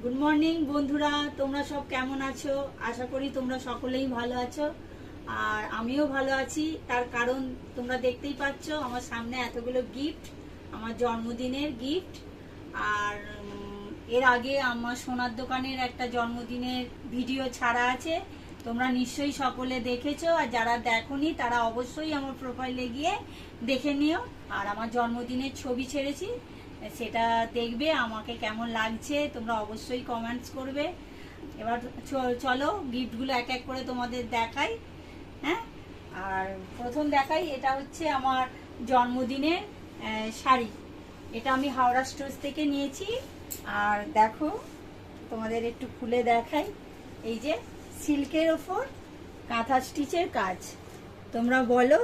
Good morning বন্ধুরা, তোমরা সব কেমন আছো? আশা করি তোমরা সকলেই ভালো আছো, আর আমিও ভালো আছি। তার কারণ তোমরা দেখতেই পাচ্ছ আমার সামনে এতগুলো গিফট, আমার জন্মদিনের গিফট। আর এর আগে আমার সোনার দোকানের একটা জন্মদিনের ভিডিও ছাড়া আছে, তোমরা নিশ্চয়ই সকলে দেখেছো। আর যারা দেখোনি তারা অবশ্যই আমার প্রোফাইলে গিয়ে দেখে নিও। আর আমার জন্মদিনের ছবি ছেড়েছি, সেটা দেখবে। আমাকে কেমন লাগছে তোমরা অবশ্যই কমেন্টস করবে। এবার চলো গিফটগুলো এক এক করে তোমাদের দেখাই। হ্যাঁ, আর প্রথম দেখাই, এটা হচ্ছে আমার জন্মদিনের শাড়ি। এটা আমি হাওড়া স্টোর্স থেকে নিয়েছি। আর দেখো, তোমাদের একটু খুলে দেখাই। এই যে সিল্কের ওপর কাঁথা স্টিচের কাজ। তোমরা বলো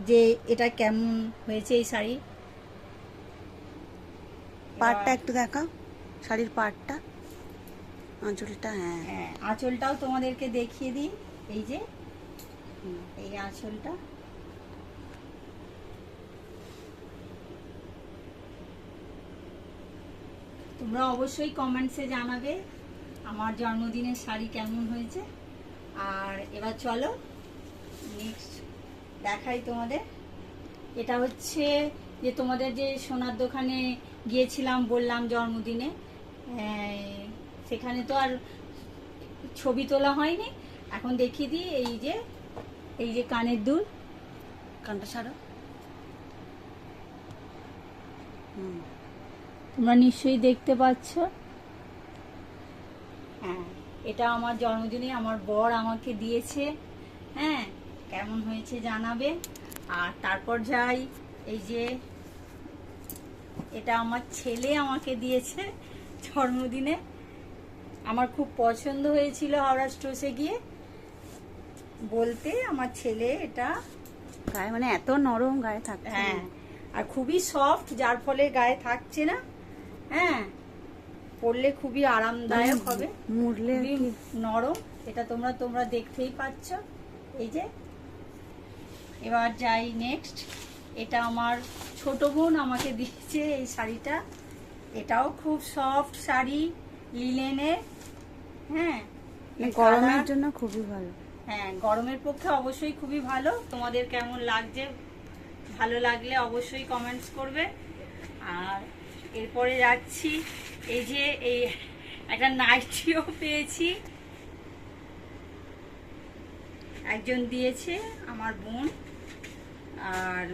যে এটা কেমন হয়েছে এই শাড়ি। পাড়টা একটু দেখা, শাড়ির পাড়টা, আঁচলটা। হ্যাঁ, আঁচলটাও তোমাদেরকে দেখিয়ে দিই। এই যে এই আঁচলটা, তোমরা অবশ্যই কমেন্টসে জানাবে আমার জন্মদিনের শাড়ি কেমন হয়েছে। আর এবার চলো নেক্সট দেখাই তোমাদের। এটা হচ্ছে যে তোমাদের যে সোনার দোকানে গিয়েছিলাম বললাম জন্মদিনে, সেখানে তো আর ছবি তোলা হয়নি। এখন দেখিয়ে দিই। এই যে কানের দুল, কানটা ছাড়ো। তোমরা নিশ্চয়ই দেখতে পাচ্ছ। হ্যাঁ, এটা আমার জন্মদিনে আমার বর আমাকে দিয়েছে। হ্যাঁ, কেমন হয়েছে জানাবে। আর তারপর যাই, এই যে এটা আমার ছেলে আমাকে দিয়েছে জন্মদিনে। আমার খুব পছন্দ হয়েছিল হাওড়া স্টোর্সে গিয়ে বলতে। আমার ছেলে এটা গায়ে মানে এত নরম গায়ে থাকছে। হ্যাঁ, আর খুবই সফট, যার ফলে গায়ে থাকছে না। হ্যাঁ, পরলে খুবই আরামদায়ক হবে, মুড়লে খুবই নরম। এটা তোমরা দেখতেই পাচ্ছ। এই যে এবার যাই নেক্সট। এটা আমার ছোট বোন আমাকে দিয়েছে এই শাড়িটা। এটাও খুব সফট শাড়ি, লিনেনের। হ্যাঁ, গরমের জন্য খুবই ভালো। হ্যাঁ, গরমের পক্ষে অবশ্যই খুবই ভালো। তোমাদের কেমন লাগছে, ভালো লাগলে অবশ্যই কমেন্টস করবে। আর এরপরে যাচ্ছি, এই যে এই একটা নাইটিও পেয়েছি, একজন দিয়েছে আমার বোন। আর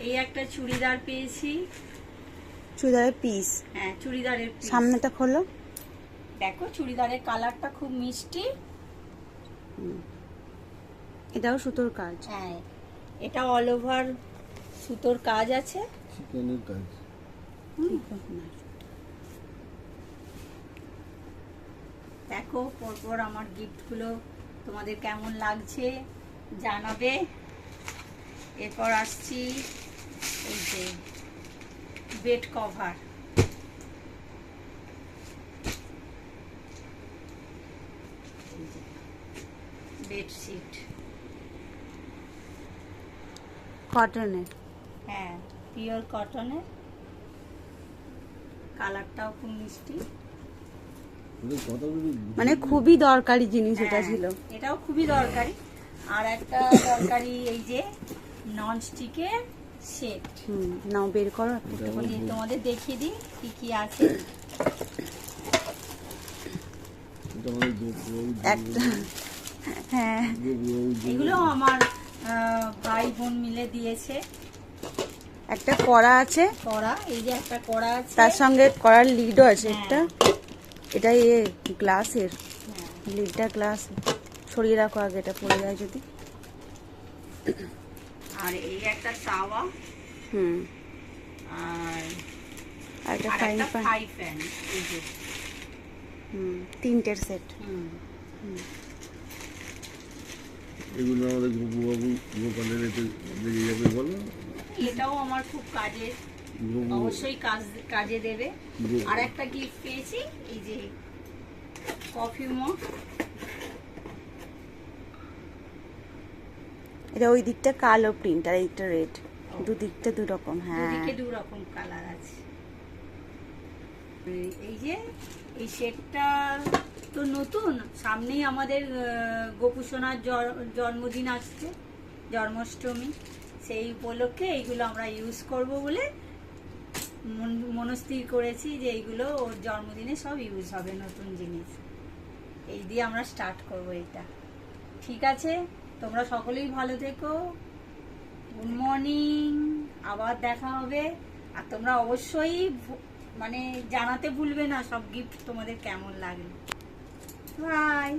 এই একটা চুড়িদার পেয়েছি। চুড়িদারের পিস। হ্যাঁ, চুড়িদারের piece। সামনেটা খোলো। দেখো চুড়িদারের কালারটা খুব মিষ্টি। এটাও সুতোর কাজ। হ্যাঁ, এটা অল ওভার সুতোর কাজ আছে। চিকেনের কাজ। দেখো পরপর আমার গিফটগুলো তোমাদের কেমন লাগছে জানাবে। এরপর আসছি এই যে বেড কভার। বেডশিট, কটনের। হ্যাঁ, পিওর কটনের। কালারটাও খুব মিষ্টি। মানে খুবই দরকারি জিনিস এটা হ্যাঁ, ছিল। এটাও খুবই দরকারি। আর একটা দরকারি এই যে নন স্টিকের সেট। নাও বের করো একটা একটা করে। তোমাদের দেখিয়ে দিই কি কি আছে। একটা, হ্যাঁ, এগুলো আমার ভাই বোন মিলে দিয়েছে। একটা কড়া আছে, কড়া, এই যে একটা কড়া আছে, তার সঙ্গে কড়ার লিডও আছে হ্যাঁ। একটা। এটা গ্লাসের হ্যাঁ, লিডটা, গ্লাস। সরিয়ে রাখো আগে, এটা পড়ে যায় যদি। আর এই একটা তাওয়া। আর আর একটা আর ফ্রাইং একটা প্যান। Fry pan. এই যে তিনটের সেট। এগুলো আমাদের গোপবাবু গোপালের এতে লেগে যাবে বলো। এটাও আমার খুব কাজের, অবশ্যই কাজে দেবে। আর একটা গিফট পেয়েছি, এই যে কফি মগ। এটা ওই দিকটা কালো প্রিন্ট আর এইটা রেড, দুদিকটা দু রকম। হ্যাঁ, দুদিকে দু রকম কালার আছে। এই যে এই সেটটা তো নতুন, সামনেই আমাদের গোপুসোনার জন্মদিন আসছে, জন্মাষ্টমী, সেই উপলক্ষে এইগুলো আমরা ইউজ করব বলে মনস্থির করেছি যে এইগুলো ওর জন্মদিনে সব ইউজ হবে, নতুন জিনিস। এই দিয়ে আমরা স্টার্ট করব এটা। ঠিক আছে, তোমরা সকলেই ভালো থেকো। গুড মর্নিং, আবার দেখা হবে। আর তোমরা অবশ্যই মানে জানাতে ভুলবে না সব গিফট তোমাদের কেমন লাগলো। বাই।